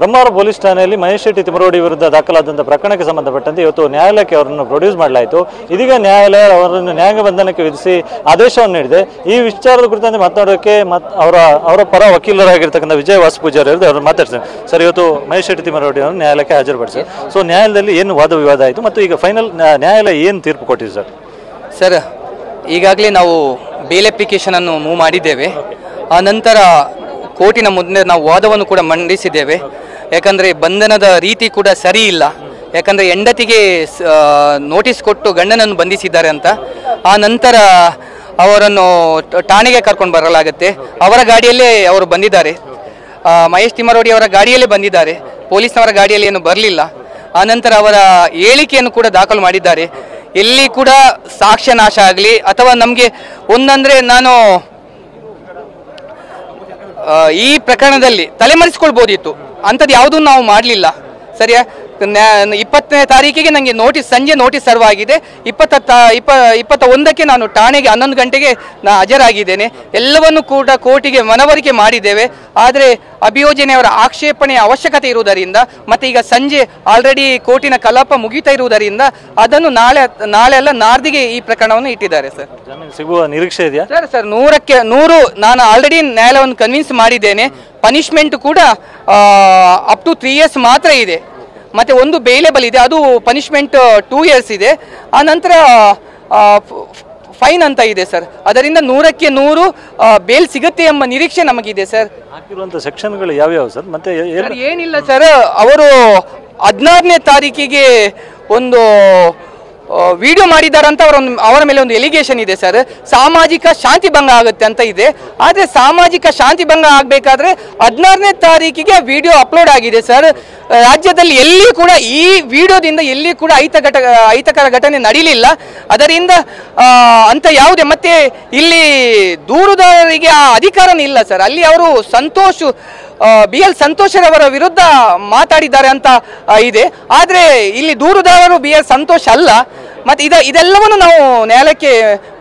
Brahmavar police ಠಾಣೆಯಲ್ಲಿ ಮಹೇಶ್ ಶೆಟ್ಟಿ ತಿಮರೋಡಿ ವಿರುದ್ಧ ದಾಖಲಾದಂಥ ಪ್ರಕರಣಕ್ಕೆ ಸಂಬಂಧಪಟ್ಟಂತೆ ಇವತ್ತು ನ್ಯಾಯಾಲಯಕ್ಕೆ ಅವರನ್ನು ಪ್ರೊಡ್ಯೂಸ್ ಮಾಡಲಾಯಿತು. ಇದೀಗ ನ್ಯಾಯಾಲಯ ಅವರನ್ನು ನ್ಯಾಯಬಂಧನಕ್ಕೆ ವಿಧಿಸಿ ಆದೇಶವನ್ನು ನೀಡಿದೆ. ಈ ವಿಚಾರದ ಕುರಿತಂತೆ ಮಾತನಾಡೋಕ್ಕೆ ಅವರ ಪರ ವಕೀಲರಾಗಿರ್ತಕ್ಕಂಥ ವಿಜಯ್ ವಾಸುಪೂಜಾರಿ ಅವರು ಮಾತಾಡ್ತಾರೆ. ಸರ್, ಇವತ್ತು ಮಹೇಶ್ ಶೆಟ್ಟಿ ತಿಮರೋಡಿ ಅವರನ್ನು ನ್ಯಾಯಾಲಯಕ್ಕೆ ಹಾಜರುಪಡಿಸಿ, ಸೊ ನ್ಯಾಯಾಲಯದಲ್ಲಿ ಏನು ವಾದ ವಿವಾದ ಆಯಿತು ಮತ್ತು ಈಗ ಫೈನಲ್ ನ್ಯಾಯಾಲಯ ಏನು ತೀರ್ಪು ಕೊಟ್ಟಿದೆ ಸರ್? ಸರ್, ಈಗಾಗಲೇ ನಾವು ಬೇಲ್ ಅಪ್ಲಿಕೇಶನನ್ನು ಮೂವ್ ಮಾಡಿದ್ದೇವೆ. ಆ ನಂತರ ಕೋರ್ಟಿನ ಮುಂದೆ ನಾವು ವಾದವನ್ನು ಕೂಡ ಮಂಡಿಸಿದ್ದೇವೆ. ಯಾಕಂದರೆ ಬಂಧನದ ರೀತಿ ಕೂಡ ಸರಿ ಇಲ್ಲ. ಯಾಕಂದರೆ ಹೆಂಡತಿಗೆ ನೋಟಿಸ್ ಕೊಟ್ಟು ಗಂಡನನ್ನು ಬಂಧಿಸಿದ್ದಾರೆ ಅಂತ. ಆ ನಂತರ ಅವರನ್ನು ಠಾಣೆಗೆ ಕರ್ಕೊಂಡು ಬರಲಾಗುತ್ತೆ. ಅವರ ಗಾಡಿಯಲ್ಲೇ ಅವರು ಬಂದಿದ್ದಾರೆ. ಮಹೇಶ್ ತಿಮರೋಡಿ ಅವರ ಗಾಡಿಯಲ್ಲೇ ಬಂದಿದ್ದಾರೆ. ಪೊಲೀಸ್ನವರ ಗಾಡಿಯಲ್ಲಿ ಏನು ಬರಲಿಲ್ಲ. ಆನಂತರ ಅವರ ಹೇಳಿಕೆಯನ್ನು ಕೂಡ ದಾಖಲು ಮಾಡಿದ್ದಾರೆ. ಎಲ್ಲಿ ಕೂಡ ಸಾಕ್ಷ್ಯ ನಾಶ ಆಗಲಿ ಅಥವಾ ನಮಗೆ ಒಂದಂದರೆ ನಾನು ಈ ಪ್ರಕರಣದಲ್ಲಿ ತಲೆಮರೆಸಿಕೊಳ್ಬೋದಿತ್ತು, ಅಂಥದ್ದು ಯಾವುದೂ ನಾವು ಮಾಡಲಿಲ್ಲ. ಸರಿಯಾ? 20ನೇ ತಾರೀಕಿಗೆ ನನಗೆ ಸಂಜೆ ನೋಟಿಸ್ ಸರ್ವ್ ಆಗಿದೆ. 21ಕ್ಕೆ ನಾನು ಠಾಣೆಗೆ 11 ಗಂಟೆಗೆ ಹಾಜರಾಗಿದ್ದೇನೆ. ಎಲ್ಲವನ್ನು ಕೂಡ ಕೋರ್ಟಿಗೆ ಮನವರಿಕೆ ಮಾಡಿದ್ದೇವೆ. ಆದರೆ ಅಭಿಯೋಜನೆಯವರ ಆಕ್ಷೇಪಣೆಯ ಅವಶ್ಯಕತೆ ಇರುವುದರಿಂದ ಮತ್ತು ಈಗ ಸಂಜೆ ಆಲ್ರೆಡಿ ಕೋರ್ಟಿನ ಕಲಾಪ ಮುಗಿತಾ ಇರುವುದರಿಂದ ಅದನ್ನು ನಾಳೆ ಅಲ್ಲ ನಾಡ್ದಿಗೆ ಈ ಪ್ರಕರಣವನ್ನು ಇಟ್ಟಿದ್ದಾರೆ. ಸರ್, ಜಾಮೀನು ಸಿಗುವ ನಿರೀಕ್ಷೆ ಇದೆಯಾ? ಸರ್ 100ಕ್ಕೆ 100 ನಾನು ಆಲ್ರೆಡಿ ನ್ಯಾಯಾಲಯವನ್ನು ಕನ್ವಿನ್ಸ್ ಮಾಡಿದ್ದೇನೆ. ಪನಿಷ್ಮೆಂಟ್ ಕೂಡ ಅಪ್ ಟು 3 years ಮಾತ್ರ ಇದೆ. ಮತ್ತು ಒಂದು ಬೇಲೇಬಲ್ ಇದೆ, ಅದು ಪನಿಷ್ಮೆಂಟ್ 2 years ಇದೆ. ಆ ನಂತರ ಫೈನ್ ಅಂತ ಇದೆ ಸರ್. ಅದರಿಂದ 100ಕ್ಕೆ 100 ಬೇಲ್ ಸಿಗುತ್ತೆ ಎಂಬ ನಿರೀಕ್ಷೆ ನಮಗಿದೆ ಸರ್. ಹಾಕಿರುವಂಥ ಸೆಕ್ಷನ್ಗಳು ಯಾವ್ಯಾವ ಸರ್? ಮತ್ತೆ ಏನಿಲ್ಲ ಸರ್, ಅವರು 16ನೇ ತಾರೀಕಿಗೆ ಒಂದು ವಿಡಿಯೋ ಮಾಡಿದ್ದಾರಂತ ಅವರ ಮೇಲೆ ಒಂದು ಎಲಿಗೇಷನ್ ಇದೆ ಸರ್. ಸಾಮಾಜಿಕ ಶಾಂತಿ ಭಂಗ ಆಗುತ್ತೆ ಅಂತ ಇದೆ. ಆದರೆ ಸಾಮಾಜಿಕ ಶಾಂತಿ ಭಂಗ ಆಗಬೇಕಾದ್ರೆ 16ನೇ ತಾರೀಕಿಗೆ ವಿಡಿಯೋ ಅಪ್ಲೋಡ್ ಆಗಿದೆ ಸರ್. ರಾಜ್ಯದಲ್ಲಿ ಎಲ್ಲಿ ಕೂಡ ಈ ವಿಡಿಯೋದಿಂದ ಎಲ್ಲಿ ಕೂಡ ಅಹಿತಕರ ಘಟನೆ ನಡೀಲಿಲ್ಲ. ಅದರಿಂದ ಅಂತ ಯಾವುದೇ ಮತ್ತೆ ಇಲ್ಲಿ ದೂರುದಾರರಿಗೆ ಆ ಅಧಿಕಾರನೇ ಇಲ್ಲ ಸರ್. ಅಲ್ಲಿ ಅವರು BL ಸಂತೋಷರವರ ವಿರುದ್ಧ ಮಾತಾಡಿದ್ದಾರೆ ಅಂತ ಇದೆ. ಆದರೆ ಇಲ್ಲಿ ದೂರುದಾರರು BL ಸಂತೋಷ್ ಅಲ್ಲ. ಮತ್ತು ಇದೆಲ್ಲವನ್ನು ನಾವು ನ್ಯಾಯಾಲಯಕ್ಕೆ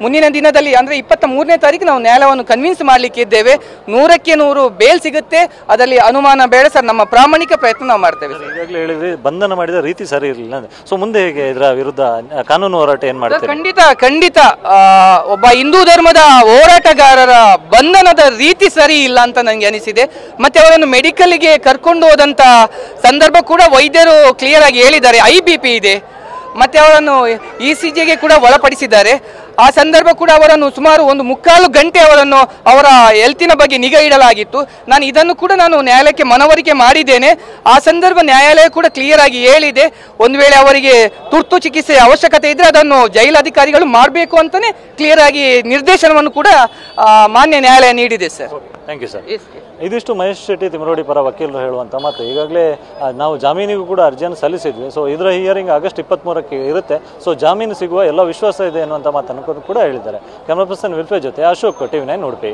ಮುಂದಿನ ದಿನದಲ್ಲಿ ಅಂದರೆ 23ನೇ ತಾರೀಕು ನಾವು ನ್ಯಾಯಾಲಯವನ್ನು ಕನ್ವಿನ್ಸ್ ಮಾಡಲಿಕ್ಕೆ ಇದ್ದೇವೆ. 100ಕ್ಕೆ 100 ಬೇಲ್ ಸಿಗುತ್ತೆ, ಅದರಲ್ಲಿ ಅನುಮಾನ ಬೇಡ ಸರ್. ನಮ್ಮ ಪ್ರಾಮಾಣಿಕ ಪ್ರಯತ್ನ ನಾವು ಮಾಡ್ತೇವೆ. ಈಗಾಗಲೇ ಹೇಳಿದ್ರೆ ಬಂಧನ ಮಾಡಿದ ರೀತಿ ಸರಿ ಇರಲಿಲ್ಲ. ಸೊ ಮುಂದೆ ಹೇಗೆ ಇದರ ವಿರುದ್ಧ ಕಾನೂನು ಹೋರಾಟ ಏನು ಮಾಡ್ತಾರೆ? ಖಂಡಿತ ಒಬ್ಬ ಹಿಂದೂ ಧರ್ಮದ ಹೋರಾಟಗಾರರ ಬಂಧನದ ರೀತಿ ಸರಿ ಇಲ್ಲ ಅಂತ ನನಗೆ ಅನಿಸಿದೆ. ಮತ್ತೆ ಅವರನ್ನು ಮೆಡಿಕಲ್ಗೆ ಕರ್ಕೊಂಡು ಹೋದಂಥ ಸಂದರ್ಭ ಕೂಡ ವೈದ್ಯರು ಕ್ಲಿಯರ್ ಆಗಿ ಹೇಳಿದ್ದಾರೆ, IBP ಇದೆ. ಮತ್ತೆ ಅವರನ್ನು ECGಗೆ ಕೂಡ ಒಳಪಡಿಸಿದ್ದಾರೆ. ಆ ಸಂದರ್ಭ ಕೂಡ ಅವರನ್ನು ಸುಮಾರು 1.25 ಗಂಟೆ ಅವರ ಹೆಲ್ತಿನ ಬಗ್ಗೆ ನಿಗಾ ಇಡಲಾಗಿತ್ತು. ಇದನ್ನು ಕೂಡ ನಾನು ನ್ಯಾಯಾಲಯಕ್ಕೆ ಮನವರಿಕೆ ಮಾಡಿದ್ದೇನೆ. ಆ ಸಂದರ್ಭ ನ್ಯಾಯಾಲಯ ಕೂಡ ಕ್ಲಿಯರ್ ಆಗಿ ಹೇಳಿದೆ, ಒಂದು ವೇಳೆ ಅವರಿಗೆ ತುರ್ತು ಚಿಕಿತ್ಸೆ ಅವಶ್ಯಕತೆ ಇದ್ದರೆ ಅದನ್ನು ಜೈಲಾಧಿಕಾರಿಗಳು ಮಾಡಬೇಕು ಅಂತಲೇ ಕ್ಲಿಯರ್ ಆಗಿ ನಿರ್ದೇಶನವನ್ನು ಕೂಡ ಮಾನ್ಯ ನ್ಯಾಯಾಲಯ ನೀಡಿದೆ ಸರ್. Thank you sir. ಇದಿಷ್ಟು ಮಹೇಶ್ ಶೆಟ್ಟಿ ತಿಮರೋಡಿ ಪರ ವಕೀಲರು ಹೇಳುವಂಥ ಮಾತು. ಈಗಾಗಲೇ ನಾವು ಜಾಮೀನಿಗೂ ಕೂಡ ಅರ್ಜಿಯನ್ನು ಸಲ್ಲಿಸಿದ್ವಿ. ಸೊ ಇದರ ಹಿಯರಿಂಗ್ ಆಗಸ್ಟ್ 23ಕ್ಕೆ ಇರುತ್ತೆ. ಸೊ ಜಾಮೀನು ಸಿಗುವ ಎಲ್ಲ ವಿಶ್ವಾಸ ಇದೆ ಅನ್ನುವಂಥ ಮಾತನ್ನು ಕೂಡ ಹೇಳಿದ್ದಾರೆ. ಕ್ಯಾಮರಾ ಪರ್ಸನ್ ವಿಲ್ಫೆ ಜೊತೆ ಅಶೋಕ್, TV9 ಉಡುಪಿ.